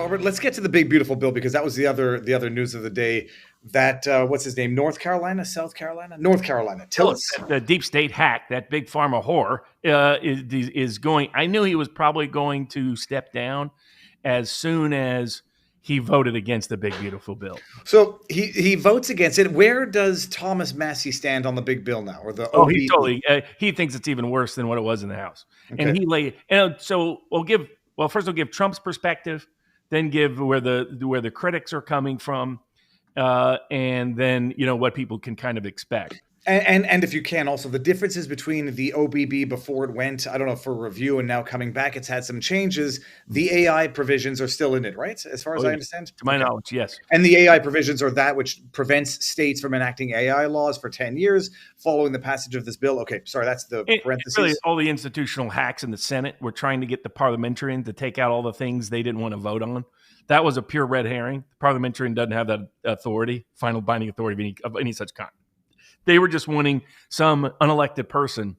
Robert, let's get to the big beautiful bill, because that was the other news of the day. That what's his name? North Carolina, South Carolina, North Carolina. Tillis. The deep state hack, that big pharma whore, is going. I knew he was probably going to step down as soon as he voted against the big beautiful bill. So he votes against it. Where does Thomas Massey stand on the big bill now, or the? Oh, he totally. He thinks it's even worse than what it was in the House. Okay. And he lay. So first we'll give Trump's perspective, then give where the critics are coming from, and then what people can kind of expect. And if you can, also the differences between the OBB before it went, I don't know, for review, and now coming back, it's had some changes. The AI provisions are still in it, right? As far as I understand? To my knowledge, yes. And the AI provisions are that which prevents states from enacting AI laws for 10 years following the passage of this bill. Okay, sorry, that's the parentheses. Really, all the institutional hacks in the Senate were trying to get the parliamentarian to take out all the things they didn't want to vote on. That was a pure red herring. The parliamentarian doesn't have that authority, final binding authority of any such kind. They were just wanting some unelected person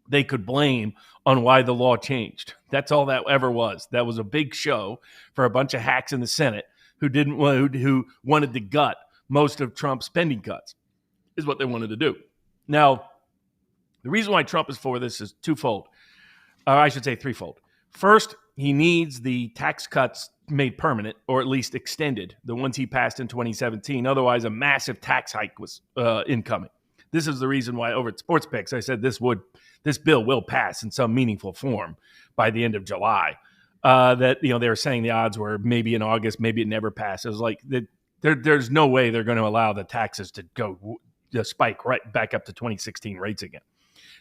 they could blame on why the law changed. That's all that ever was. That was a big show for a bunch of hacks in the Senate who wanted to gut most of Trump's spending cuts, is what they wanted to do. Now, the reason why Trump is for this is twofold. I should say threefold. First, he needs the tax cuts made permanent, or at least extended, the ones he passed in 2017. Otherwise, a massive tax hike was incoming. This is the reason why over at Sports Picks, I said this bill will pass in some meaningful form by the end of July. They were saying the odds were maybe in August, maybe it never passes. Like there's no way they're going to allow the taxes to spike right back up to 2016 rates again.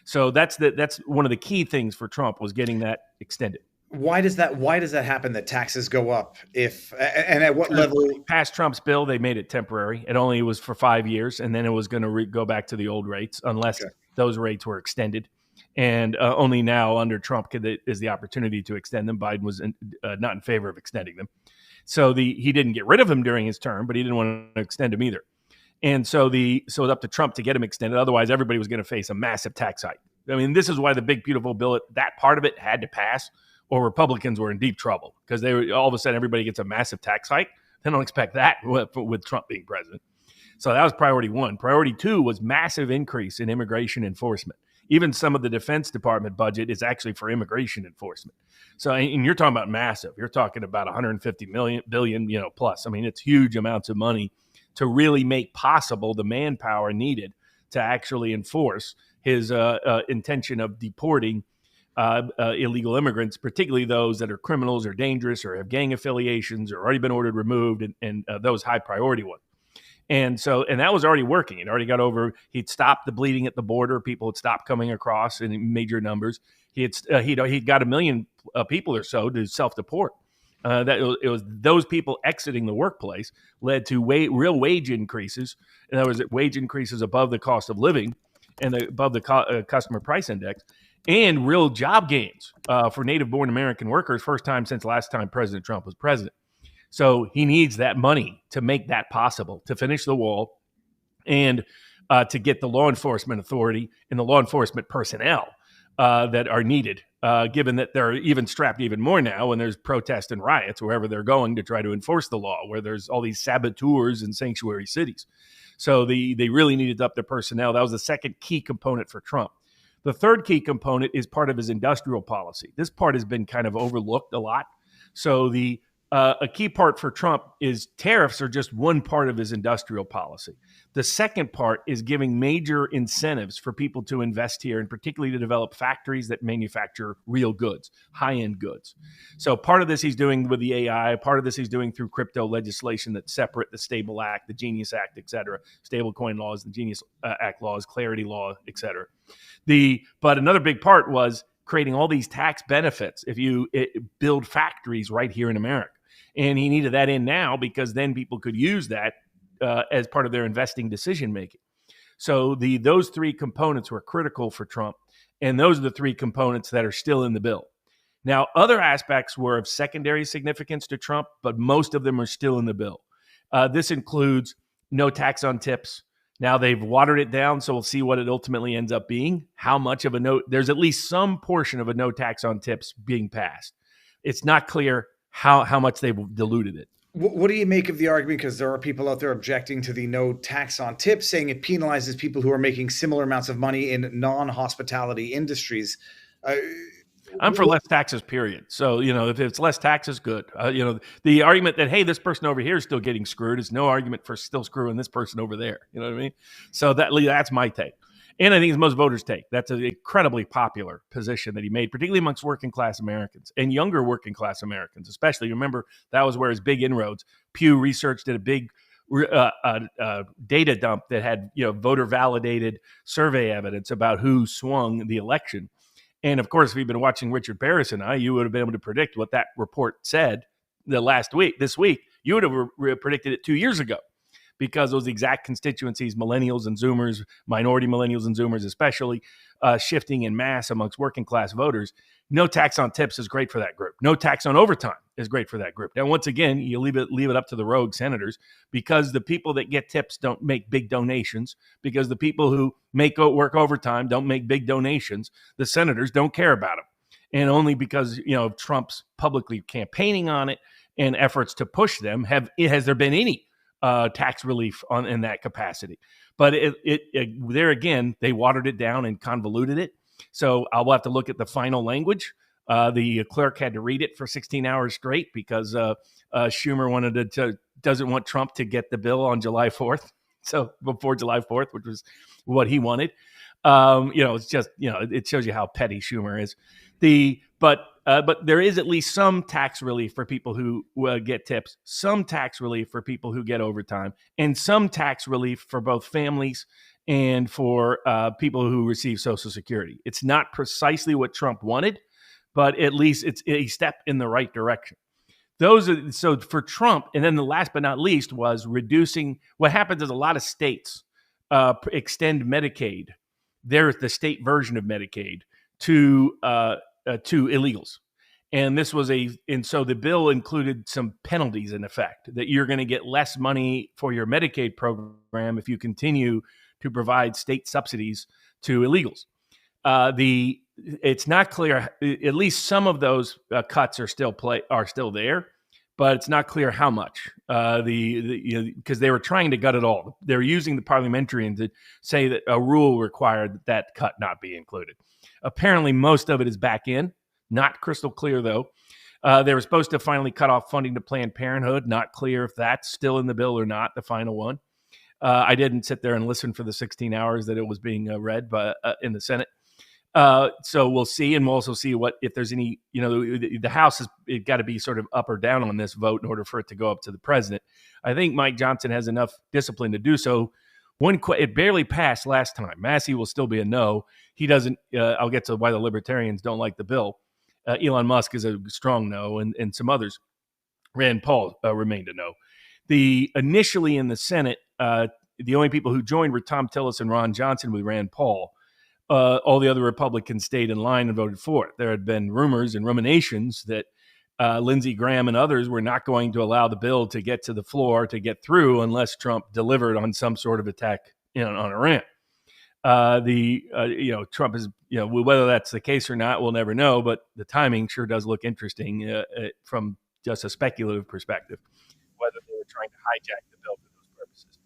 So that's one of the key things for Trump, was getting that extended. Why does that happen, that taxes go up? And at what level? Past Trump's bill, they made it temporary. It only was for 5 years, and then it was going to go back to the old rates unless those rates were extended. And only now under Trump is the opportunity to extend them. Biden was not in favor of extending them. So he didn't get rid of them during his term, but he didn't want to extend them either. And so it's up to Trump to get them extended. Otherwise, everybody was going to face a massive tax hike. I mean, this is why the big beautiful bill, that part of it had to pass, or Republicans were in deep trouble, because all of a sudden everybody gets a massive tax hike. They don't expect that with Trump being president. So that was priority one. Priority two was massive increase in immigration enforcement. Even some of the Defense Department budget is actually for immigration enforcement. So, and you're talking about massive. You're talking about 150 billion, plus. I mean, it's huge amounts of money to really make possible the manpower needed to actually enforce his intention of deporting illegal immigrants, particularly those that are criminals or dangerous or have gang affiliations or already been ordered removed, and those high priority ones. And that was already working. It already got over. He'd stopped the bleeding at the border. People had stopped coming across in major numbers. He'd got 1 million people or so to self-deport. It was those people exiting the workplace led to real wage increases. In other words, wage increases above the cost of living and above the customer price index, and real job gains for native-born American workers, first time since last time President Trump was president. So he needs that money to make that possible, to finish the wall, and to get the law enforcement authority and the law enforcement personnel that are needed, given that they're even strapped even more now when there's protests and riots wherever they're going to try to enforce the law, where there's all these saboteurs in sanctuary cities. So they really needed to up their personnel. That was the second key component for Trump. The third key component is part of his industrial policy. This part has been kind of overlooked a lot. So a key part for Trump is tariffs are just one part of his industrial policy. The second part is giving major incentives for people to invest here, and particularly to develop factories that manufacture real goods, high-end goods. So part of this he's doing with the AI, part of this he's doing through crypto legislation that's separate, the Stable Act, the Genius Act, et cetera, stablecoin laws, the Genius Act laws, Clarity Law, et cetera. But another big part was creating all these tax benefits if you build factories right here in America. And he needed that in now, because then people could use that as part of their investing decision-making. So those three components were critical for Trump, and those are the three components that are still in the bill. Now, other aspects were of secondary significance to Trump, but most of them are still in the bill. This includes no tax on tips. Now, they've watered it down, so we'll see what it ultimately ends up being. How much of there's at least some portion of a no tax on tips being passed. It's not clear how much they've diluted it. What do you make of the argument? Because there are people out there objecting to the no tax on tips, saying it penalizes people who are making similar amounts of money in non-hospitality industries. I'm for less taxes, period. So, if it's less taxes, good. The argument that, hey, this person over here is still getting screwed is no argument for still screwing this person over there. You know what I mean? So that's my take. And I think it's most voters' take. That's an incredibly popular position that he made, particularly amongst working class Americans and younger working class Americans, especially. Remember, that was where his big inroads. Pew Research did a big data dump that had voter validated survey evidence about who swung the election. And of course, if you've been watching Richard Barris and I, you would have been able to predict what that report said this week. You would have predicted it 2 years ago, because those exact constituencies, millennials and Zoomers, minority millennials and Zoomers especially, shifting in mass amongst working class voters. No tax on tips is great for that group. No tax on overtime is great for that group. Now, once again, you leave it up to the rogue senators, because the people that get tips don't make big donations, because the people who work overtime don't make big donations. The senators don't care about them. And only because, Trump's publicly campaigning on it and efforts to push them has there been any tax relief in that capacity. But there again, they watered it down and convoluted it. So I'll have to look at the final language. The clerk had to read it for 16 hours straight because Schumer doesn't want Trump to get the bill on July 4th. So before July 4th, which was what he wanted. It's just, it shows you how petty Schumer is. But there is at least some tax relief for people who get tips, some tax relief for people who get overtime, and some tax relief for both families and for people who receive Social Security. It's not precisely what Trump wanted, but at least it's a step in the right direction. So for Trump, and then the last but not least was reducing. What happens is a lot of states extend Medicaid, the state version of Medicaid, to illegals. And so the bill included some penalties in effect, that you're going to get less money for your Medicaid program if you continue to provide state subsidies to illegals. It's not clear. At least some of those cuts are still there, but it's not clear how much. Because they were trying to gut it all. They're using the parliamentarians to say that a rule required that cut not be included. Apparently, most of it is back in. Not crystal clear, though. They were supposed to finally cut off funding to Planned Parenthood. Not clear if that's still in the bill or not, the final one. I didn't sit there and listen for the 16 hours that it was being read in the Senate. So we'll see, and we'll also see if there's any, the House has got to be sort of up or down on this vote in order for it to go up to the president. I think Mike Johnson has enough discipline to do so. It barely passed last time. Massey will still be a no. He doesn't. I'll get to why the Libertarians don't like the bill. Elon Musk is a strong no, and some others. Rand Paul remained a no. Initially in the Senate, the only people who joined were Tom Tillis and Ron Johnson with Rand Paul. All the other Republicans stayed in line and voted for it. There had been rumors and ruminations that Lindsey Graham and others were not going to allow the bill to get to the floor, to get through, unless Trump delivered on some sort of attack on Iran. Trump is, whether that's the case or not, we'll never know. But the timing sure does look interesting from just a speculative perspective, whether they were trying to hijack the bill for those purposes.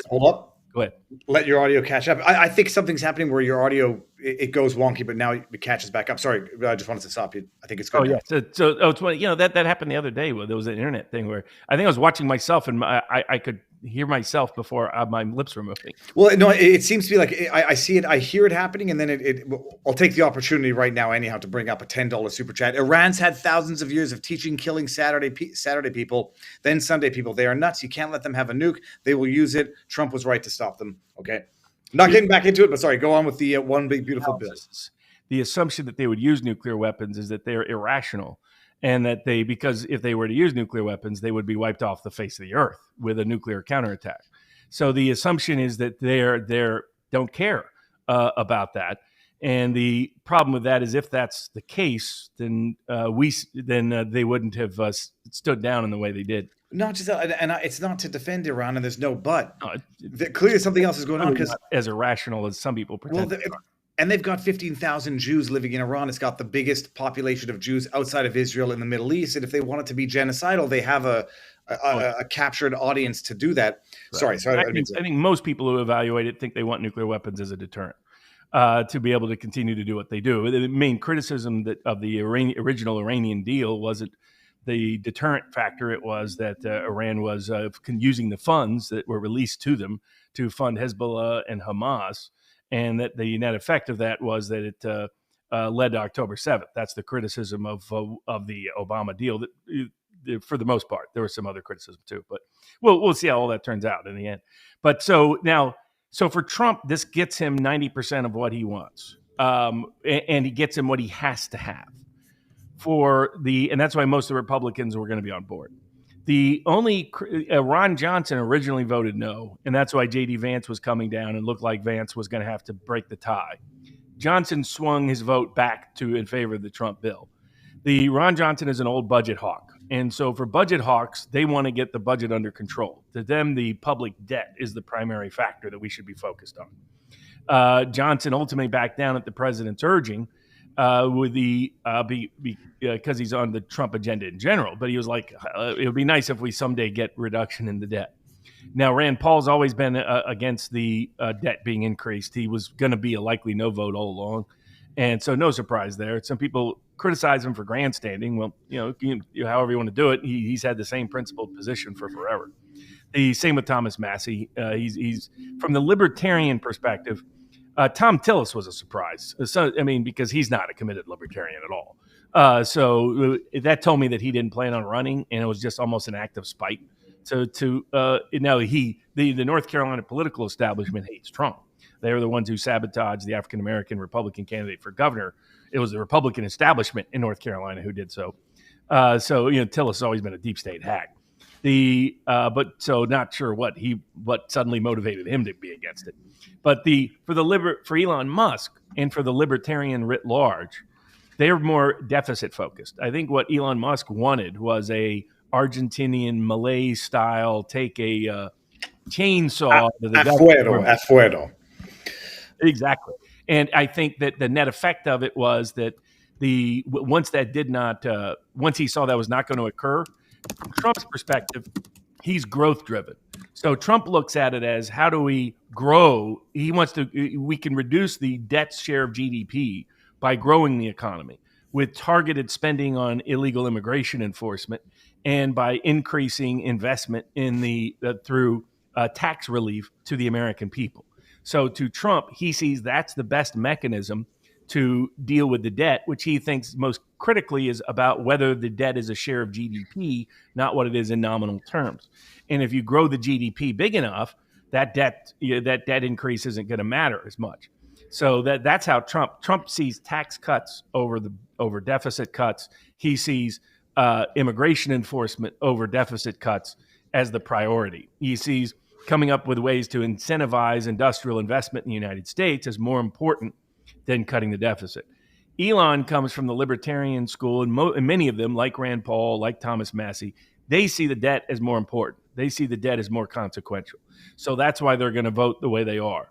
Hold up. Go ahead. Let your audio catch up. I think something's happening where your audio, it goes wonky, but now it catches back up. Sorry, I just wanted to stop you. I think it's good. Oh, yeah. That happened the other day where there was an internet thing where I think I was watching myself and I could hear myself before my lips were moving. Well, no, it seems to be like I see it, I hear it happening, and then I'll take the opportunity right now anyhow to bring up a $10 super chat. Iran's had thousands of years of teaching killing Saturday people, then Sunday people. They are nuts. You can't let them have a nuke. They will use it. Trump was right to stop them. Okay. Not getting back into it, but sorry, go on with the one big beautiful bill. The assumption that they would use nuclear weapons is that they're irrational. And that because if they were to use nuclear weapons, they would be wiped off the face of the earth with a nuclear counterattack. So the assumption is that they don't care about that. And the problem with that is if that's the case, then they wouldn't have stood down in the way they did. Not just that, and it's not to defend Iran, and there's no but. Clearly something else is going on. Not as irrational as some people pretend. Well, And they've got 15,000 Jews living in Iran. It's got the biggest population of Jews outside of Israel in the Middle East. And if they want it to be genocidal, they have a captured audience to do that. Right. Sorry. I think most people who evaluate it think they want nuclear weapons as a deterrent to be able to continue to do what they do. The main criticism of the original Iranian deal wasn't the deterrent factor. It was that Iran was using the funds that were released to them to fund Hezbollah and Hamas, and that the net effect of that was that it led to October 7th. That's the criticism of the Obama deal. That, for the most part, there was some other criticism too, but we'll see how all that turns out in the end. But so for Trump, this gets him 90% of what he wants, and he gets him what he has to have. And that's why most of the Republicans were going to be on board. The only Ron Johnson originally voted no, and that's why J.D. Vance was coming down and looked like Vance was going to have to break the tie. Johnson swung his vote back in favor of the Trump bill. Ron Johnson is an old budget hawk, and so for budget hawks, they want to get the budget under control. To them, the public debt is the primary factor that we should be focused on. Johnson ultimately backed down at the president's urging, because he's on the Trump agenda in general. But he was like, it would be nice if we someday get reduction in the debt. Now, Rand Paul's always been against the debt being increased. He was going to be a likely no vote all along. And so no surprise there. Some people criticize him for grandstanding. Well, however you want to do it, he's had the same principled position for forever. The same with Thomas Massie. He's from the libertarian perspective. Tom Tillis was a surprise. Because he's not a committed libertarian at all. So that told me that he didn't plan on running, and it was just almost an act of spite. The North Carolina political establishment hates Trump. They were the ones who sabotaged the African American Republican candidate for governor. It was the Republican establishment in North Carolina who did so. Tillis has always been a deep state hack. Not sure what suddenly motivated him to be against it. But for Elon Musk and for the libertarian writ large, they're more deficit focused. I think what Elon Musk wanted was a Argentinian Malay style, take a chainsaw to the afuero. Exactly. And I think that the net effect of it was that once he saw that was not going to occur, from Trump's perspective, he's growth driven. So Trump looks at it as, how do we grow? We can reduce the debt share of GDP by growing the economy with targeted spending on illegal immigration enforcement and by increasing investment through tax relief to the American people. So to Trump, he sees that's the best mechanism to deal with the debt, which he thinks most critically is about whether the debt is a share of GDP, not what it is in nominal terms. And if you grow the GDP big enough, that debt increase isn't going to matter as much. So that's how Trump sees tax cuts over deficit cuts. He sees immigration enforcement over deficit cuts as the priority. He sees coming up with ways to incentivize industrial investment in the United States as more important than cutting the deficit. Elon comes from the libertarian school, and many of them, like Rand Paul, like Thomas Massie, they see the debt as more important. They see the debt as more consequential. So that's why they're going to vote the way they are.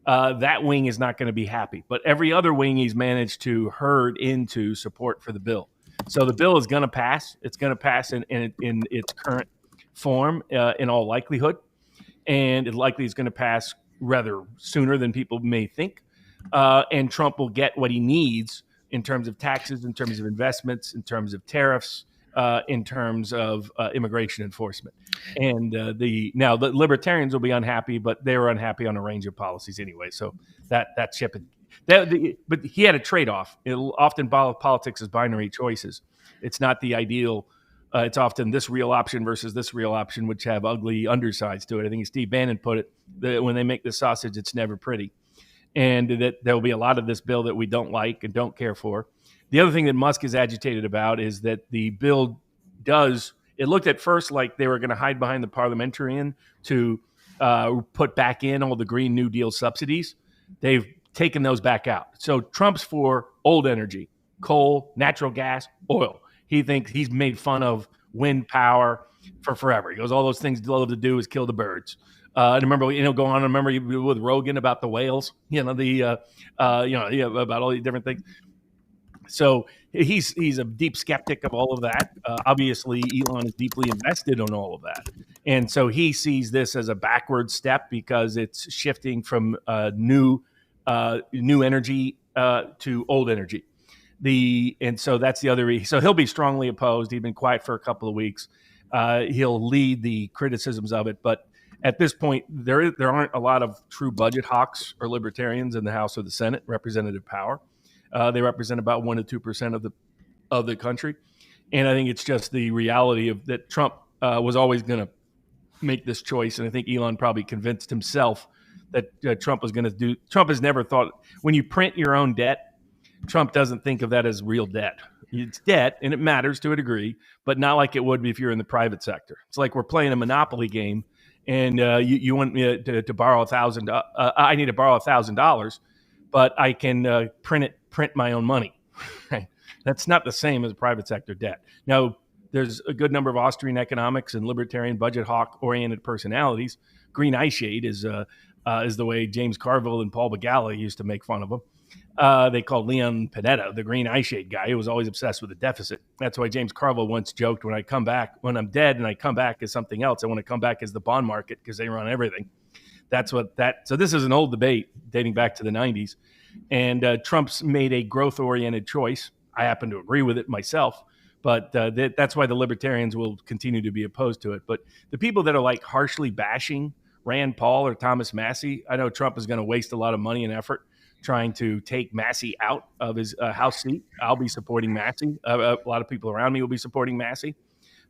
That wing is not going to be happy, but every other wing he's managed to herd into support for the bill. So the bill is going to pass. It's going to pass in its current form in all likelihood, and it likely is going to pass rather sooner than people may think. And Trump will get what he needs in terms of taxes, in terms of investments, in terms of tariffs, in terms of immigration enforcement. And the libertarians will be unhappy, but they were unhappy on a range of policies anyway. So that ship. But he had a trade-off. Often politics is binary choices. It's not the ideal. It's often this real option versus this real option, which have ugly undersides to it. I think Steve Bannon put it that when they make the sausage, it's never pretty. And that there will be a lot of this bill that we don't like and don't care for. The other thing that Musk is agitated about is that the bill it looked at first like they were going to hide behind the parliamentarian to put back in all the Green New Deal subsidies. They've taken those back out. So Trump's for old energy, coal, natural gas, oil. He thinks he's made fun of wind power for forever. He goes, all those things love to do is kill the birds. I remember, going on. I remember with Rogan about the whales, about all these different things. So he's a deep skeptic of all of that. Obviously, Elon is deeply invested in all of that, and so he sees this as a backward step because it's shifting from new energy to old energy. And so that's the other reason. So he'll be strongly opposed. He's been quiet for a couple of weeks. He'll lead the criticisms of it, but at this point, there aren't a lot of true budget hawks or libertarians in the House or the Senate, representative power. They represent about 1% to 2% of the country, and I think it's just the reality of that Trump was always going to make this choice, and I think Elon probably convinced himself that Trump was going to do. Trump has never thought when you print your own debt, Trump doesn't think of that as real debt. It's debt, and it matters to a degree, but not like it would be if you're in the private sector. It's like we're playing a Monopoly game, and you want me to borrow $1,000. I need to borrow $1,000, but I can print my own money. That's not the same as private sector debt. Now, there's a good number of Austrian economics and libertarian budget hawk-oriented personalities. Green eyeshade is the way James Carville and Paul Begala used to make fun of him. They called Leon Panetta the green eyeshade guy. He was always obsessed with the deficit. That's why James Carville once joked, when I'm dead and I come back as something else, I want to come back as the bond market because they run everything. So this is an old debate dating back to the 90s. And Trump's made a growth-oriented choice. I happen to agree with it myself, but that's why the libertarians will continue to be opposed to it. But the people that are like harshly bashing Rand Paul or Thomas Massie, I know Trump is going to waste a lot of money and effort trying to take Massie out of his House seat. I'll be supporting Massie. A lot of people around me will be supporting Massie.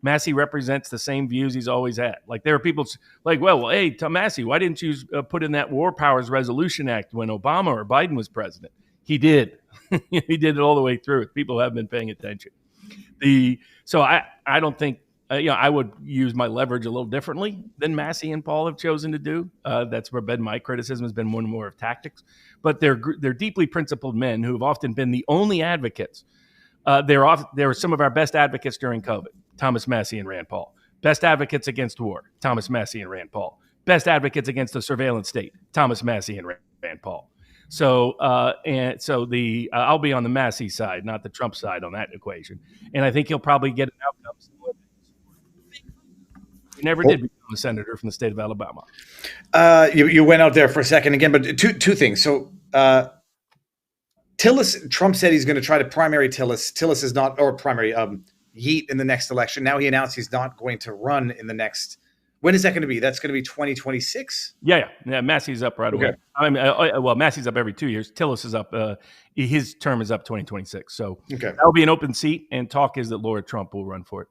Massie represents the same views he's always had. Like, there are people like, well, hey, Tom Massie, why didn't you put in that War Powers Resolution Act when Obama or Biden was president? He did. He did it all the way through. People have been paying attention. So I don't think, I would use my leverage a little differently than Massie and Paul have chosen to do. That's where my criticism has been one more of tactics. But they're deeply principled men who have often been the only advocates. They were some of our best advocates during COVID, Thomas Massie and Rand Paul. Best advocates against war, Thomas Massie and Rand Paul. Best advocates against the surveillance state, Thomas Massie and Rand Paul. So I'll be on the Massie side, not the Trump side on that equation. And I think he'll probably get an outcome similar. He never did become a senator from the state of Alabama. You went out there for a second again, but two things. So Tillis, Trump said he's going to try to primary Tillis. Tillis is not, or primary Yeet in the next election. Now he announced he's not going to run in the next. When is that going to be? That's going to be 2026? Yeah. Massey's up right away. I mean, Massey's up every 2 years. Tillis is up. His term is up 2026. So that'll be an open seat, and talk is that Laura Trump will run for it.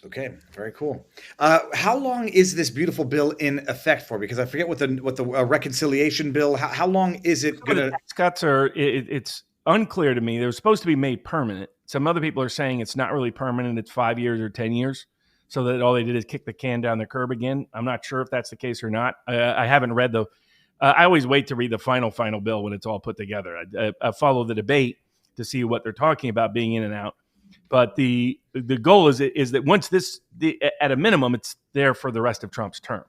Okay, very cool. How long is this beautiful bill in effect for? Because I forget what the reconciliation bill. How long is it going to? Tax cuts it's unclear to me. They were supposed to be made permanent. Some other people are saying it's not really permanent. It's 5 years or 10 years. So that all they did is kick the can down the curb again. I'm not sure if that's the case or not. I haven't read I always wait to read the final bill when it's all put together. I follow the debate to see what they're talking about being in and out. But the goal is that once at a minimum, it's there for the rest of Trump's term.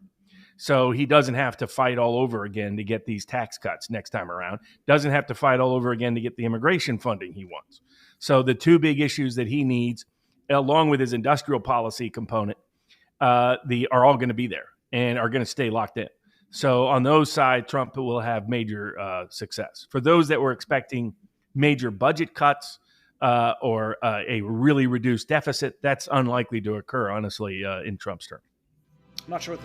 So he doesn't have to fight all over again to get these tax cuts next time around. Doesn't have to fight all over again to get the immigration funding he wants. So the two big issues that he needs, along with his industrial policy component, are all going to be there and are going to stay locked in. So on those sides, Trump will have major success. For those that were expecting major budget cuts or a really reduced deficit, that's unlikely to occur, honestly, in Trump's term. I'm not sure what